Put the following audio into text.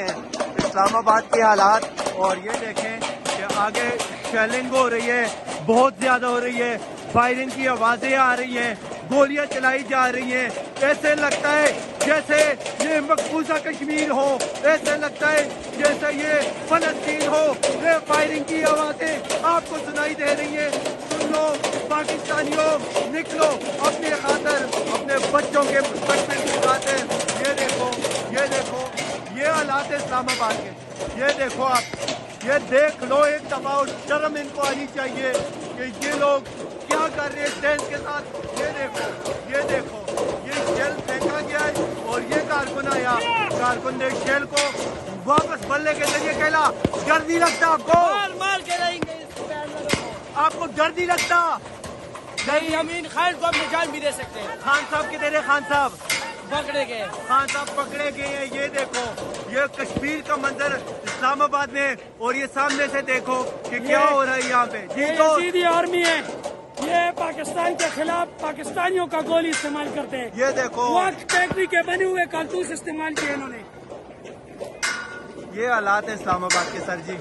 اسلام آباد کے حالات، اور یہ دیکھیں کہ آگے شیلنگ ہو رہی ہے، بہت زیادہ ہو رہی ہے، فائرنگ کی آوازیں آ رہی ہیں، گولیاں چلائی جا رہی ہیں، ایسے لگتا ہے جیسے یہ مقبوضہ کشمیر ہو، ایسے لگتا ہے جیسے یہ فلسطین ہو۔ یہ فائرنگ کی آوازیں آپ کو سنائی دے رہی ہیں، سن لو پاکستانیوں، نکلو اپنی خاطر، اپنے بچوں کے مستقبل کی خاطر۔ یہ دیکھو یہ حالات ہے اسلام آباد کے، یہ دیکھو آپ، یہ دیکھ لو ایک دفعہ، اور شرم ان کو آنی چاہیے کہ یہ لوگ کیا کر رہے ہیں ٹینٹ کے ساتھ۔ یہ دیکھو یہ شیل پھینکا گیا ہے، اور یہ کارکن آیا، کارکن نے شیل کو واپس بلے کے ذریعے کھیلا۔ ڈر نہیں لگتا آپ کو؟ مار کے رہیں گے اس بینر کو۔ آپ کو ڈر نہیں لگتا؟ نہیں، امین خان کو ہم نجات بھی دے سکتے ہیں۔ خان صاحب کے دے رہے، خان صاحب پکڑے گئے، خان صاحب پکڑے گئے ہیں۔ یہ دیکھو یہ کشمیر کا منظر اسلام آباد میں، اور یہ سامنے سے دیکھو کہ کیا ہو رہا ہے یہاں پہ۔ جی تو یزیدی آرمی ہے، یہ پاکستان کے خلاف پاکستانیوں کا گولی استعمال کرتے ہیں۔ یہ دیکھو وقت فیکٹری کے بنے ہوئے کارتوس استعمال کیے انہوں نے۔ یہ حالات ہے اسلام آباد کے، سر جی۔